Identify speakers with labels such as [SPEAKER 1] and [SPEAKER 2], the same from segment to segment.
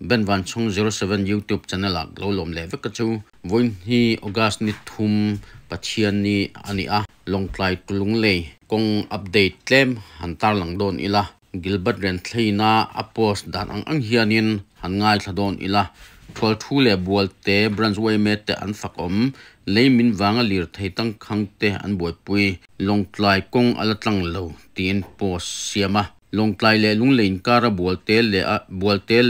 [SPEAKER 1] Ben Van Chung 07 YouTube channel ak lo lom le vek chu voin hi August ni thum pathian ni ani a long tlai tulung le kong update tlem hantar lang don ila Gilbert ren thleina a post dan ang hianin han ngai thladon ila thol thu le bolte Brunsway met te an fakom leimin wanga lir theitang khangte an boipui long tlai kong alatlang lo tin post siama long tlai le lung lein kara bolte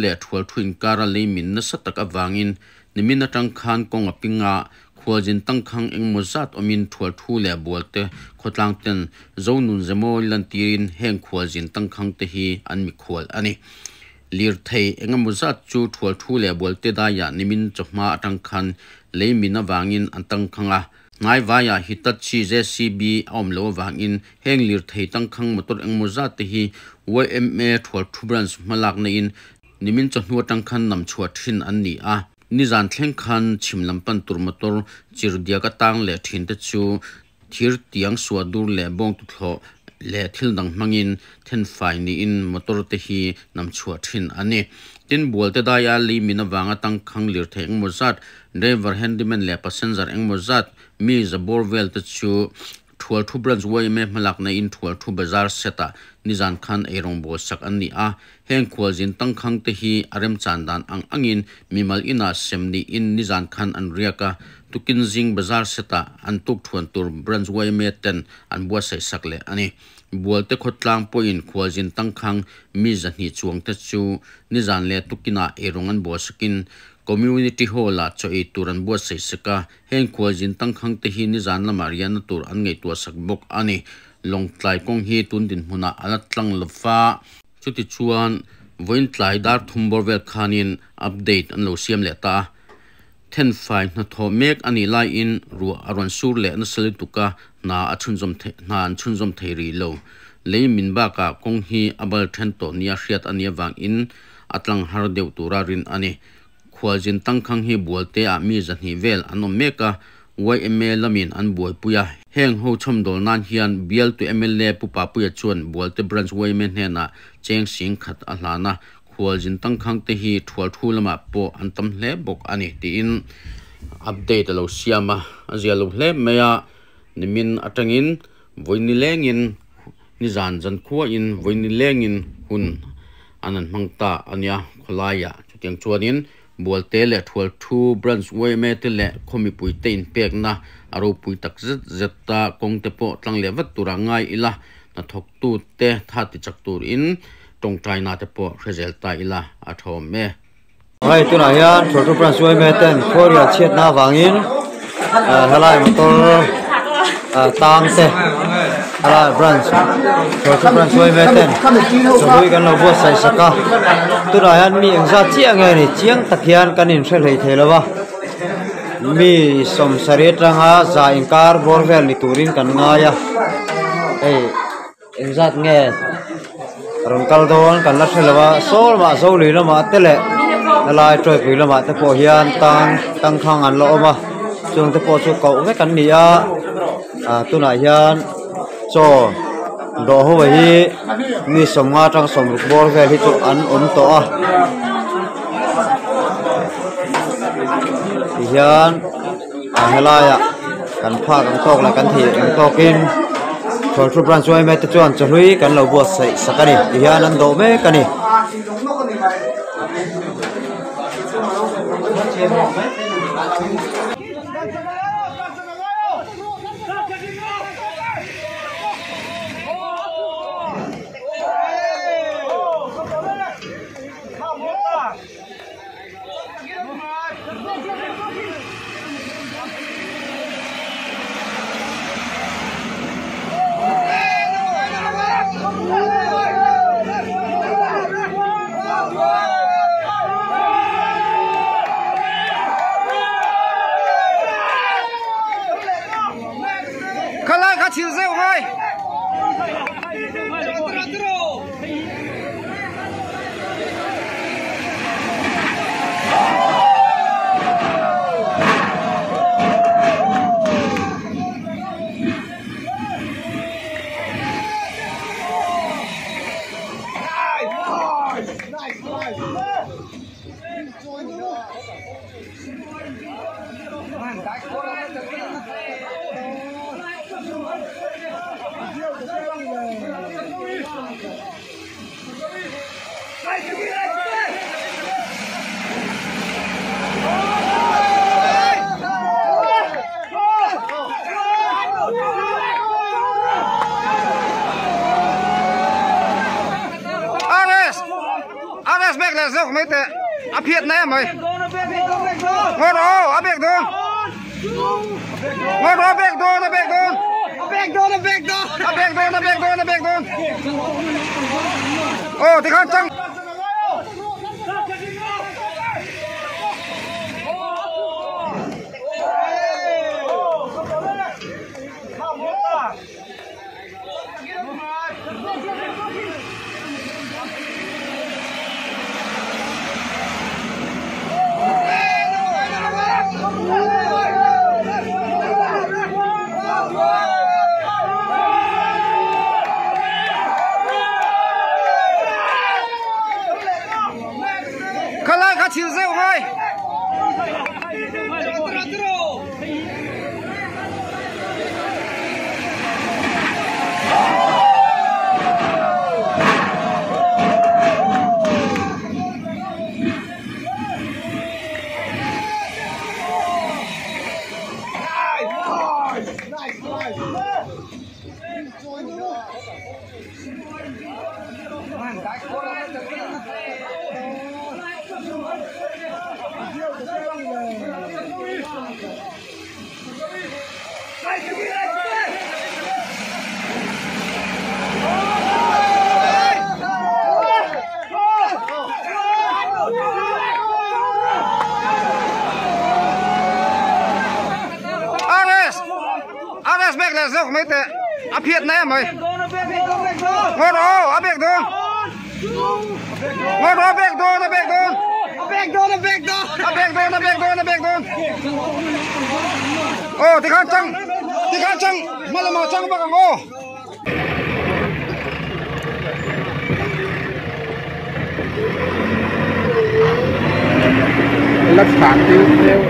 [SPEAKER 1] le thol thuin kara leimin na satak awangin nimin atang khan kong apinga khwajin tangkhang engmozat omin thol thu le bolte khotlang ten zonun zemo lantirin heng khwajin tangkhang te hi an mi khwal ani lir thei engamozat chu thol thu le bolte da ya nimin chokma atang khan leimin awangin antang khanga ngai waya hitachi JCB omlo wangin heng lir thei tangkhang motor engmozat te hi YMA thol thu branch malak na in nimin choknu tangkhan nam chhuat thin an ni a nizan thleng khan chimlampan turmotor chirdia ka tang le thin te chu thir tiang suadur le bong tu thlo le thil dang mangin then fai ni in motor te hi nam chhuat thin ani tin bolte da ya li mina wanga tang khang lir theng mozat driver handyman le passenger eng mozat mi zabor vel te chu thol thu branch way me malak na in thol thu bazar seta nizan khan erong bol sak an ni a heng khwaljin tang khang te hi arem chandan angin mimal ina semni in nizan khan an riaka tukin jing bazar seta an tuk thuan tur branch way me ten an bua sai sakle ani bolte khotlang point khwaljin tang khang mi zani chuang te chu nizan le tukina erong an bol sakin community hall a choi turan bo sei saka heng khwajin tangkhang te hi ni zan lama rian tur an ngei tu sak bok ani long tlai kong hi tun din huna alatlang lafa chuti chuan voin tlai dar thumbor vel khanin update an lo siam leta 10 na tho mek ani lai in ru aron sur le na sel tuka na achunjom the na chunjom theiri lo leimin ba ka kong hi abal then to nia hriat ania wang in atlang har deu tura rin ani khwaljin tangkhang hi bolte a mi zani vel anom meka YMA lamin an boi puya heng ho chom dol nan hian BL to MLA pupa puya chuan bolte branch YMA hena cheng sing khat ahlana khwaljin tangkhang te hi thwal thulama po antam hle bok ani ti in update lo siama azialo hle meya nimin atangin voini lengin ni zan jan khuwa in voini lengin hun anan mangta ania kholaya chutiang chuanin bolte le thwal thu branch way me te le khomi pui te in pek na aro pui tak zeta kong te po tlang le wat tura ngai ila na thok tu te thati chak tur in tong trai na te po result ta ila athom me
[SPEAKER 2] hai tu na ya thwal thu branch way me ten khoria chet na wangin halai motor tang te halai branch thwal thu branch way me ten choi kan lo bo sai saka tu na yan mi engza chiang ngai ni chiang takhian kanin threl hei thelawa mi som sare tanga za inkar borvel ni turin kan ngaya ei engzat nge rongkal don kan la thelawa sol ma zo li lama tele lai troi pui lama te po hian tang khang an lo ma chung te po chu ko nge kan ni a tu na hian cho do ho hi mi somnga tang som ruk bor ve hi chu an om to a hian helaya kan pha kan tok la kan thi kan tokin thol thu branch way me te chuan chlui kan lo bo sai sakani hian an do me kani
[SPEAKER 3] Ares bek là dốc mấy tệ áp hiện này mày ngồi đó áp bek thôi ngồi đó bek thôi nó bek thôi nó bek thôi ô thì con trăng chịu rêu thôi. Ares bek là dốc mấy tệ áp hiện này mày ngồi đó áp bek thôi ngồi đó bek thôi nó bek thôi nó bek thôi ô thì khăn trăng mà là màu trăng bác ngô lắc phản tiêu tiêu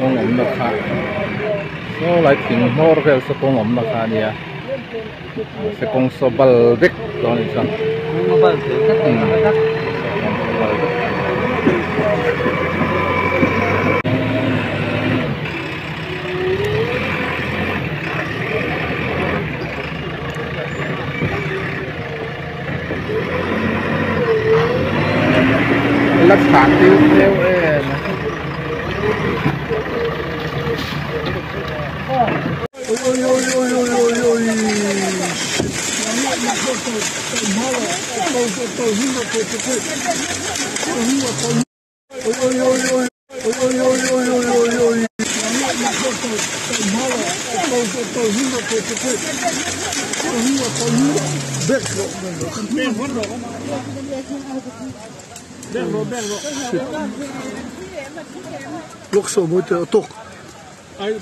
[SPEAKER 3] con ngỗng đặc khá nó lại tìm mor về số con ngỗng đặc khá nha sẽ con số bal bích đó là sao con bal bích lắc phản tiêu tiêu
[SPEAKER 4] Look so moet toch. Oi.